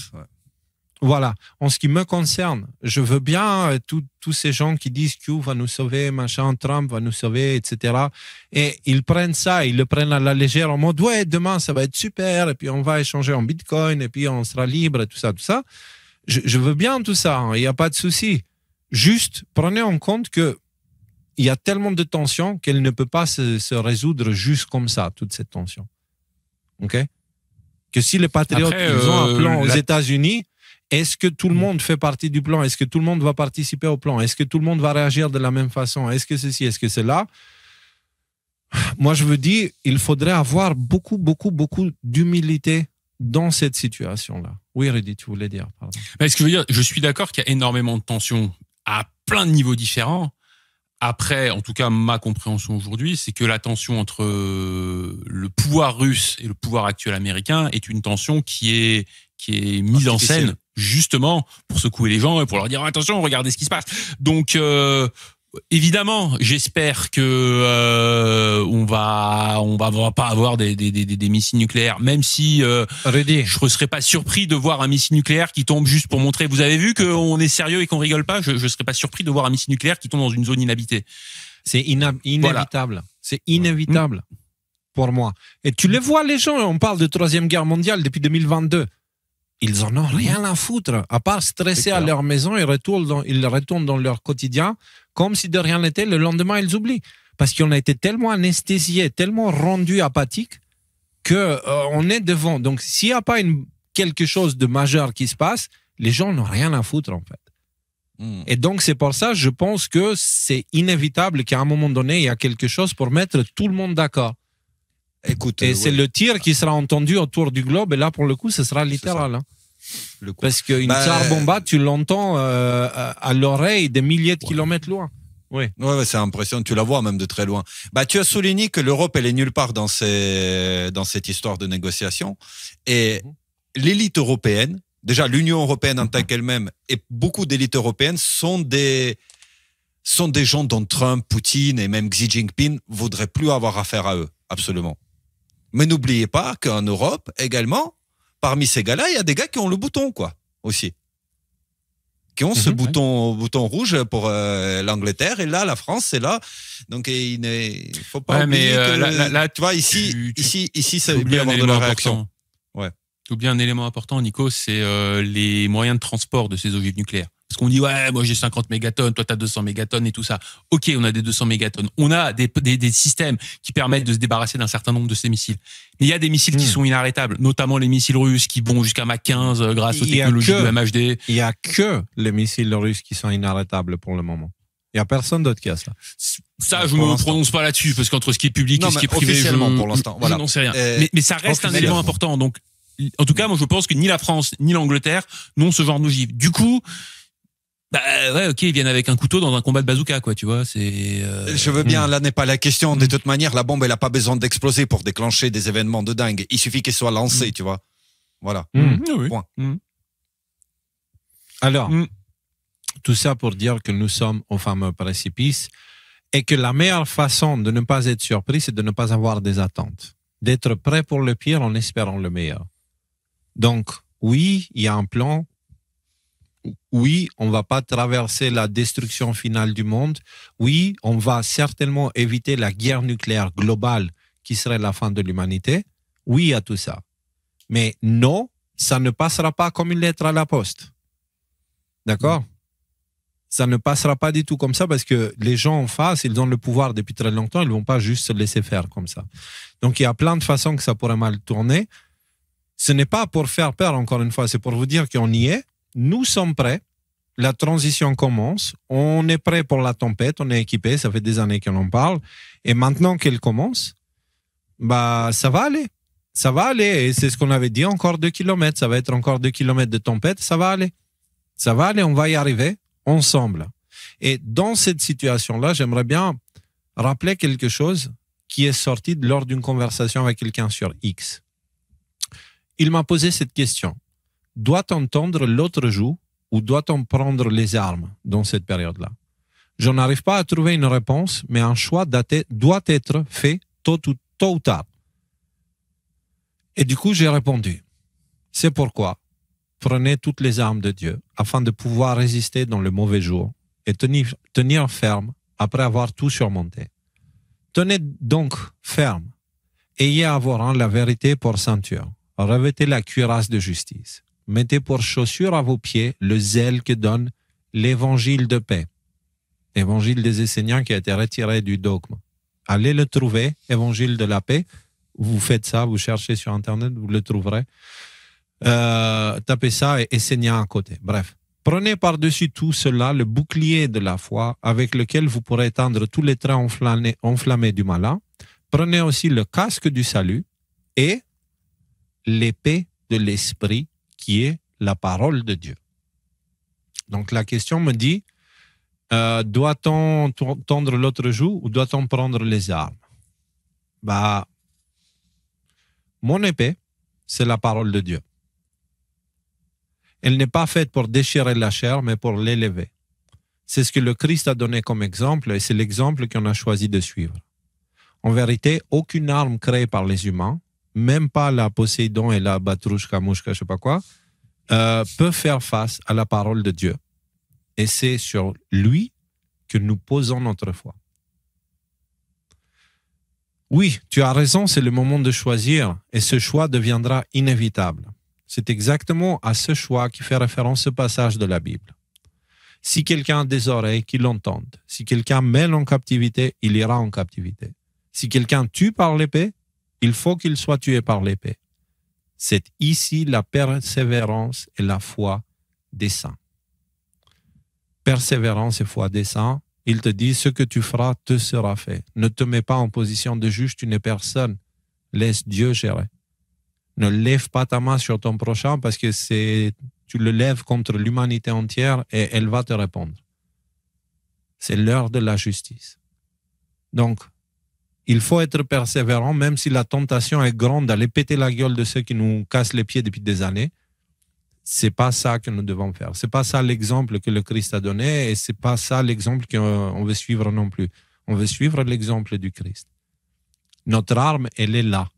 voilà, en ce qui me concerne, je veux bien tous ces gens qui disent Q va nous sauver, machin, Trump va nous sauver, etc. Et ils prennent ça, ils le prennent à la légère en mode ouais, demain ça va être super, et puis on va échanger en Bitcoin, et puis on sera libre, et tout ça, tout ça. Je veux bien tout ça, il n'y a pas de souci. Juste, prenez en compte que il y a tellement de tensions qu'elle ne peut pas se résoudre juste comme ça, toute cette tension. OK? Que si les patriotes ils ont un plan aux États-Unis, est-ce que tout le monde fait partie du plan? Est-ce que tout le monde va participer au plan? Est-ce que tout le monde va réagir de la même façon? Est-ce que ceci? Est-ce que cela? Moi, je veux dire, il faudrait avoir beaucoup d'humilité dans cette situation-là. Oui, Rudy, tu voulais dire, pardon. Ce que je veux dire, je suis d'accord qu'il y a énormément de tensions à plein de niveaux différents. Après, en tout cas, ma compréhension aujourd'hui, c'est que la tension entre le pouvoir russe et le pouvoir actuel américain est une tension qui est mise en scène justement pour secouer les gens et pour leur dire attention, regardez ce qui se passe. Donc évidemment, j'espère que on va pas avoir des missiles nucléaires, même si je ne serais pas surpris de voir un missile nucléaire qui tombe juste pour montrer. Vous avez vu qu'on est sérieux et qu'on rigole pas. Je serais pas surpris de voir un missile nucléaire qui tombe dans une zone inhabitée. C'est inévitable. Voilà. C'est inévitable pour moi. Et tu les vois, les gens. On parle de Troisième Guerre mondiale depuis 2022. Ils en ont rien à foutre, à part stresser à leur maison, ils retournent dans leur quotidien, comme si de rien n'était, le lendemain, ils oublient. Parce qu'on a été tellement anesthésiés, tellement rendus apathiques, qu'on est devant. Donc, s'il n'y a pas quelque chose de majeur qui se passe, les gens n'ont rien à foutre, en fait. Et donc, c'est pour ça, je pense que c'est inévitable qu'à un moment donné, il y a quelque chose pour mettre tout le monde d'accord. Écoute, c'est le tir qui sera entendu autour du globe, et là, pour le coup, ce sera littéral. Hein. Parce qu'une tsar bomba, tu l'entends à l'oreille des milliers de kilomètres loin. Oui. Ouais, c'est impressionnant. Tu la vois même de très loin. Tu as souligné que l'Europe, elle est nulle part dans cette histoire de négociation. Et l'élite européenne, déjà l'Union européenne en tant qu'elle-même, et beaucoup d'élites européennes sont sont des gens dont Trump, Poutine et même Xi Jinping voudraient plus avoir affaire à eux, absolument. Mais n'oubliez pas qu'en Europe, également, parmi ces gars-là, il y a des gars qui ont le bouton, quoi, aussi. Qui ont ce bouton rouge pour l'Angleterre, et là, la France, c'est là. Donc, il ne faut pas oublier que... Là, tu vois, ici, ça veut bien avoir de la réaction. Ouais. Tu oublies un élément important, Nico, c'est les moyens de transport de ces ogives nucléaires. Parce qu'on dit, ouais, moi j'ai 50 mégatonnes, toi t'as 200 mégatonnes et tout ça. Ok, on a des 200 mégatonnes. On a des systèmes qui permettent de se débarrasser d'un certain nombre de ces missiles. Mais il y a des missiles qui sont inarrêtables, notamment les missiles russes qui vont jusqu'à Mach 15 grâce aux technologies de MHD. Il n'y a que les missiles russes qui sont inarrêtables pour le moment. Il n'y a personne d'autre qui a ça. Ça, je ne me prononce pas là-dessus, parce qu'entre ce qui est public et ce qui est privé, pour l'instant, voilà. Je n'en sais rien. Mais ça reste un élément important. Donc, en tout cas, moi je pense que ni la France, ni l'Angleterre n'ont ce genre d'ogive. Du coup, ouais, ok, ils viennent avec un couteau dans un combat de bazooka, quoi, tu vois, c'est... Je veux bien, là n'est pas la question. De toute manière, la bombe, elle a pas besoin d'exploser pour déclencher des événements de dingue. Il suffit qu'elle soit lancée, tu vois. Voilà. Point. Alors, tout ça pour dire que nous sommes au fameux précipice et que la meilleure façon de ne pas être surpris, c'est de ne pas avoir des attentes. D'être prêt pour le pire en espérant le meilleur. Donc, oui, il y a un plan. Oui, on ne va pas traverser la destruction finale du monde. Oui, on va certainement éviter la guerre nucléaire globale qui serait la fin de l'humanité. Oui à tout ça. Mais non, ça ne passera pas comme une lettre à la poste. D'accord ? Ça ne passera pas du tout comme ça parce que les gens en face, ils ont le pouvoir depuis très longtemps, ils ne vont pas juste se laisser faire comme ça. Donc, il y a plein de façons que ça pourrait mal tourner. Ce n'est pas pour faire peur, encore une fois, c'est pour vous dire qu'on y est. Nous sommes prêts, la transition commence, on est prêt pour la tempête, on est équipé, ça fait des années qu'on en parle, et maintenant qu'elle commence, ça va aller. Ça va aller, et c'est ce qu'on avait dit, encore 2 kilomètres, ça va être encore 2 kilomètres de tempête, ça va aller. Ça va aller, on va y arriver, ensemble. Et dans cette situation-là, j'aimerais bien rappeler quelque chose qui est sorti lors d'une conversation avec quelqu'un sur X. Il m'a posé cette question. Doit-on tendre l'autre joue ou doit-on prendre les armes dans cette période-là? Je n'arrive pas à trouver une réponse, mais un choix doit être fait tôt ou tard. Et du coup, j'ai répondu. C'est pourquoi prenez toutes les armes de Dieu afin de pouvoir résister dans le mauvais jour et tenir ferme après avoir tout surmonté. Tenez donc ferme. Ayez à vos rangs la vérité pour ceinture. Revêtez la cuirasse de justice. Mettez pour chaussure à vos pieds le zèle que donne l'évangile de paix. Évangile des Esséniens qui a été retiré du dogme. Allez le trouver, évangile de la paix. Vous faites ça, vous cherchez sur Internet, vous le trouverez. Tapez ça et Esséniens à côté. Bref. Prenez par-dessus tout cela le bouclier de la foi avec lequel vous pourrez éteindre tous les traits enflammés du malin. Prenez aussi le casque du salut et l'épée de l'esprit qui est la parole de Dieu. Donc la question me dit, doit-on tendre l'autre joue ou doit-on prendre les armes? Mon épée, c'est la parole de Dieu. Elle n'est pas faite pour déchirer la chair, mais pour l'élever. C'est ce que le Christ a donné comme exemple et c'est l'exemple qu'on a choisi de suivre. En vérité, aucune arme créée par les humains, même pas la Poséidon et la Batrouchka, Mouchka, je sais pas quoi, peut faire face à la parole de Dieu. Et c'est sur lui que nous posons notre foi. Oui, tu as raison, c'est le moment de choisir et ce choix deviendra inévitable. C'est exactement à ce choix qui fait référence ce passage de la Bible. Si quelqu'un a des oreilles, qu'il l'entende. Si quelqu'un mène en captivité, il ira en captivité. Si quelqu'un tue par l'épée, il faut qu'il soit tué par l'épée. C'est ici la persévérance et la foi des saints. Persévérance et foi des saints, il te dit, ce que tu feras te sera fait. Ne te mets pas en position de juge, tu n'es personne. Laisse Dieu gérer. Ne lève pas ta main sur ton prochain parce que tu le lèves contre l'humanité entière et elle va te répondre. C'est l'heure de la justice. Donc, il faut être persévérant, même si la tentation est grande d'aller péter la gueule de ceux qui nous cassent les pieds depuis des années. c'est pas ça que nous devons faire. C'est pas ça l'exemple que le Christ a donné et c'est pas ça l'exemple qu'on veut suivre non plus. On veut suivre l'exemple du Christ. Notre arme, elle est là.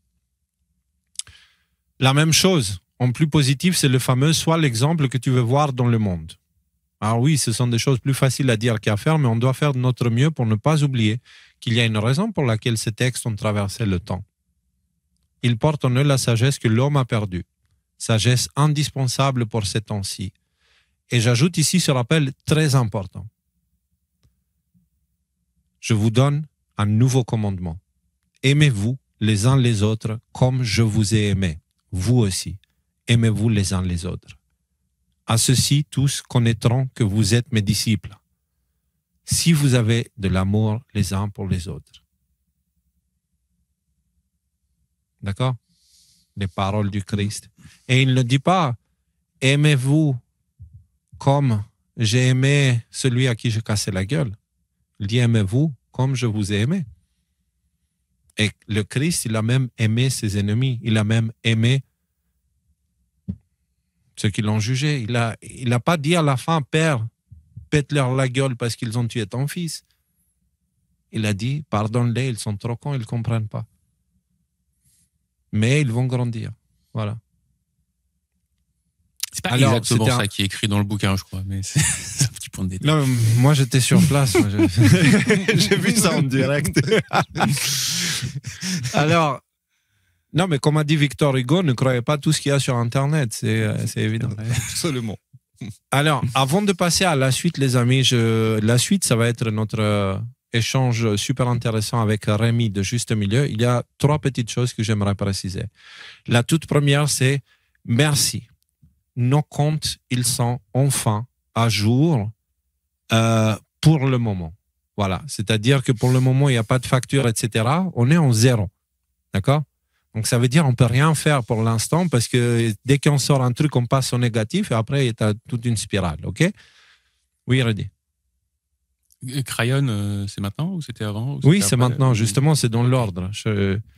La même chose, en plus positif, c'est le fameux « sois l'exemple que tu veux voir dans le monde ». Alors oui, ce sont des choses plus faciles à dire qu'à faire, mais on doit faire de notre mieux pour ne pas oublier qu'il y a une raison pour laquelle ces textes ont traversé le temps. Ils portent en eux la sagesse que l'homme a perdue, sagesse indispensable pour ces temps-ci. Et j'ajoute ici ce rappel très important. Je vous donne un nouveau commandement. Aimez-vous les uns les autres comme je vous ai aimé. Vous aussi, aimez-vous les uns les autres. À ceux-ci, tous connaîtront que vous êtes mes disciples, si vous avez de l'amour les uns pour les autres. D'accord? Les paroles du Christ. Et il ne dit pas, aimez-vous comme j'ai aimé celui à qui je cassais la gueule. Il dit, aimez-vous comme je vous ai aimé. Et le Christ, il a même aimé ses ennemis. Il a même aimé ceux qui l'ont jugé. Il n'a pas dit à la fin, Père, pète-leur la gueule parce qu'ils ont tué ton fils. Il a dit, pardonne-les, ils sont trop cons, ils ne comprennent pas. Mais ils vont grandir. Voilà. C'est pas exactement ça qui est écrit dans le bouquin, je crois, mais c'est un petit point de détail. Non, moi j'étais sur place. J'ai vu ça en direct. Alors, non, mais comme a dit Victor Hugo, ne croyez pas tout ce qu'il y a sur Internet, c'est évident. Absolument. Alors, avant de passer à la suite, les amis, la suite, ça va être notre échange super intéressant avec Rémi de Juste Milieu. Il y a 3 petites choses que j'aimerais préciser. La toute première, c'est merci. Nos comptes, ils sont enfin à jour pour le moment. Voilà, c'est-à-dire que pour le moment, il n'y a pas de facture, etc. On est en 0, d'accord? Donc, ça veut dire qu'on ne peut rien faire pour l'instant parce que dès qu'on sort un truc, on passe au négatif et après, il y a toute une spirale, ok? Oui, Reddy. Crayon, c'est maintenant ou c'était avant? Oui, c'est maintenant. Justement, c'est dans l'ordre.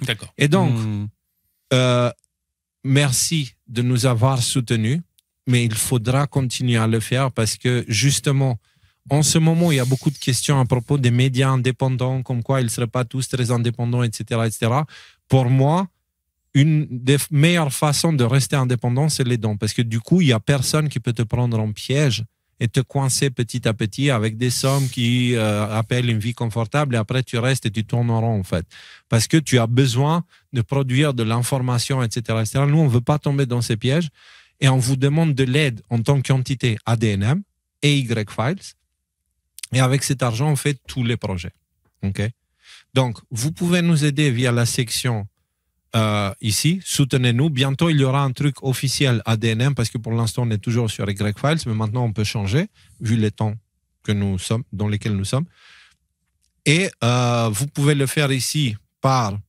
D'accord. Et donc, merci de nous avoir soutenus, mais il faudra continuer à le faire parce que justement, en ce moment, il y a beaucoup de questions à propos des médias indépendants, comme quoi ils ne seraient pas tous très indépendants, etc., etc. Pour moi, une des meilleures façons de rester indépendant, c'est les dons. Parce que du coup, il n'y a personne qui peut te prendre en piège et te coincer petit à petit avec des sommes qui appellent une vie confortable et après tu restes et tu tournes en rond en fait. Parce que tu as besoin de produire de l'information, etc., etc. Nous, on ne veut pas tomber dans ces pièges et on vous demande de l'aide en tant qu'entité ADNM et Y-Files. Et avec cet argent, on fait tous les projets. Okay? Donc, vous pouvez nous aider via la section ici, soutenez-nous. Bientôt, il y aura un truc officiel ADNM parce que pour l'instant, on est toujours sur Y-Files, mais maintenant, on peut changer vu les temps que nous sommes, dans lesquels nous sommes. Et vous pouvez le faire ici par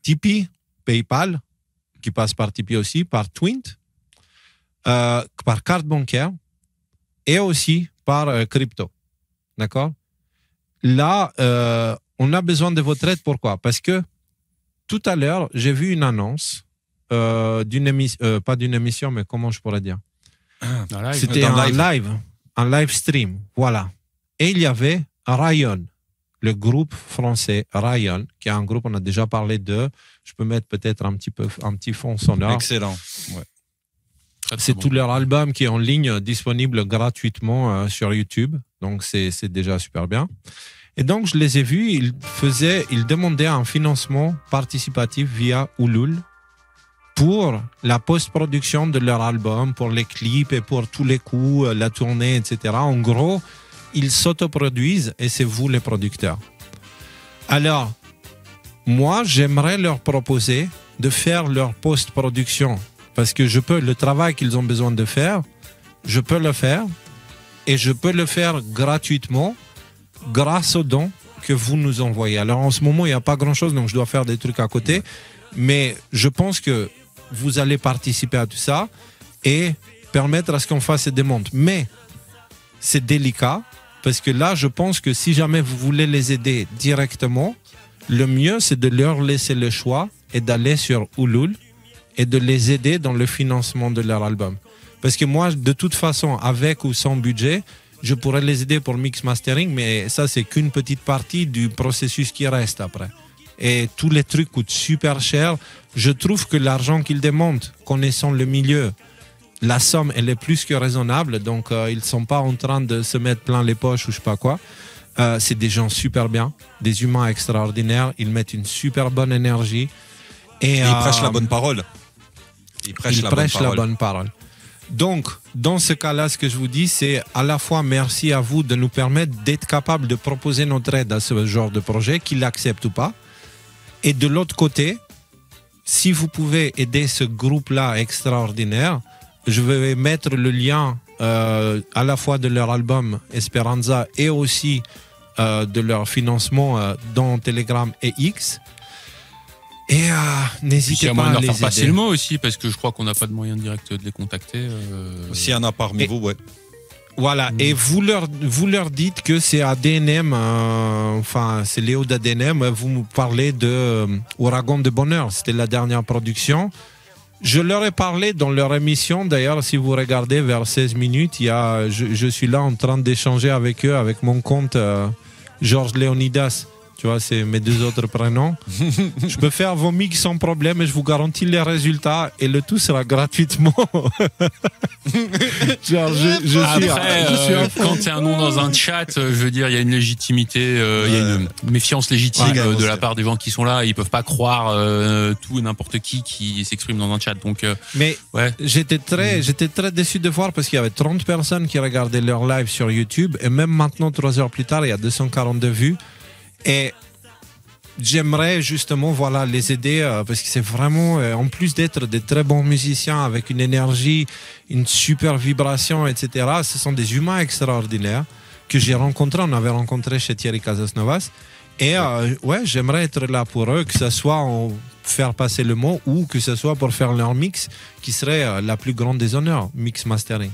Tipeee, PayPal, qui passe par Tipeee aussi, par Twint, par carte bancaire et aussi par crypto. D'accord? Là, on a besoin de votre aide. Pourquoi? Parce que tout à l'heure, j'ai vu une annonce d'une émission, pas d'une émission, mais comment je pourrais dire? C'était un live stream, voilà. Et il y avait Ryan, le groupe français Ryan, qui est un groupe, on a déjà parlé d'eux. Je peux mettre peut-être un petit fond sonore. Excellent. Ouais. C'est tout leur album qui est en ligne, disponible gratuitement sur YouTube. Donc, c'est déjà super bien. Et donc, je les ai vus, ils demandaient un financement participatif via Ulule pour la post-production de leur album, pour les clips et pour tous les coups, la tournée, etc. En gros, ils s'autoproduisent et c'est vous les producteurs. Alors, moi, j'aimerais leur proposer de faire leur post-production parce que le travail qu'ils ont besoin de faire, je peux le faire et je peux le faire gratuitement grâce aux dons que vous nous envoyez. Alors en ce moment, il n'y a pas grand-chose, donc je dois faire des trucs à côté. Mais je pense que vous allez participer à tout ça et permettre à ce qu'on fasse des demandes. Mais c'est délicat parce que là, je pense que si jamais vous voulez les aider directement, le mieux, c'est de leur laisser le choix et d'aller sur Ulule et de les aider dans le financement de leur album. Parce que moi, de toute façon, avec ou sans budget, je pourrais les aider pour le mix mastering, mais ça, c'est qu'une petite partie du processus qui reste après. Et tous les trucs coûtent super cher. Je trouve que l'argent qu'ils demandent, connaissant le milieu, la somme, elle est plus que raisonnable. Donc, ils ne sont pas en train de se mettre plein les poches ou je sais pas quoi. C'est des gens super bien, des humains extraordinaires. Ils mettent une super bonne énergie. Et ils prêchent la bonne parole. Ils prêchent la bonne parole. Donc, dans ce cas-là, ce que je vous dis, c'est à la fois merci à vous de nous permettre d'être capables de proposer notre aide à ce genre de projet, qu'ils l'acceptent ou pas. Et de l'autre côté, si vous pouvez aider ce groupe-là extraordinaire, je vais mettre le lien à la fois de leur album Esperanza et aussi de leur financement dans Telegram et X. Et n'hésitez pas à les aider. Passer le mot aussi, parce que je crois qu'on n'a pas de moyen direct de les contacter. S'il y en a parmi vous, ouais. Voilà, et vous leur dites que c'est ADNM, enfin c'est Léo d'ADNM, vous me parlez de Ouragan de Bonheur, c'était la dernière production. Je leur ai parlé dans leur émission, d'ailleurs si vous regardez vers 16 minutes, je suis là en train d'échanger avec eux, avec mon compte Georges Léonidas. Tu vois, c'est mes deux autres prénoms. Je peux faire vos mix sans problème et je vous garantis les résultats et le tout sera gratuitement. Genre, quand c'est un nom dans un chat, je veux dire, il y a une légitimité, il y a une méfiance légitime de la part des gens qui sont là. Ils peuvent pas croire tout et n'importe qui s'exprime dans un chat. Donc, mais j'étais très déçu de voir parce qu'il y avait 30 personnes qui regardaient leur live sur YouTube et même maintenant, 3 heures plus tard, il y a 242 vues. Et j'aimerais justement les aider parce que c'est vraiment, en plus d'être des très bons musiciens avec une énergie, une super vibration, etc., ce sont des humains extraordinaires que j'ai rencontrés, on avait rencontré chez Thierry Casasnovas. Et j'aimerais être là pour eux, que ce soit en faire passer le mot ou que ce soit pour faire leur mix qui serait la plus grande des honneurs, mix mastering.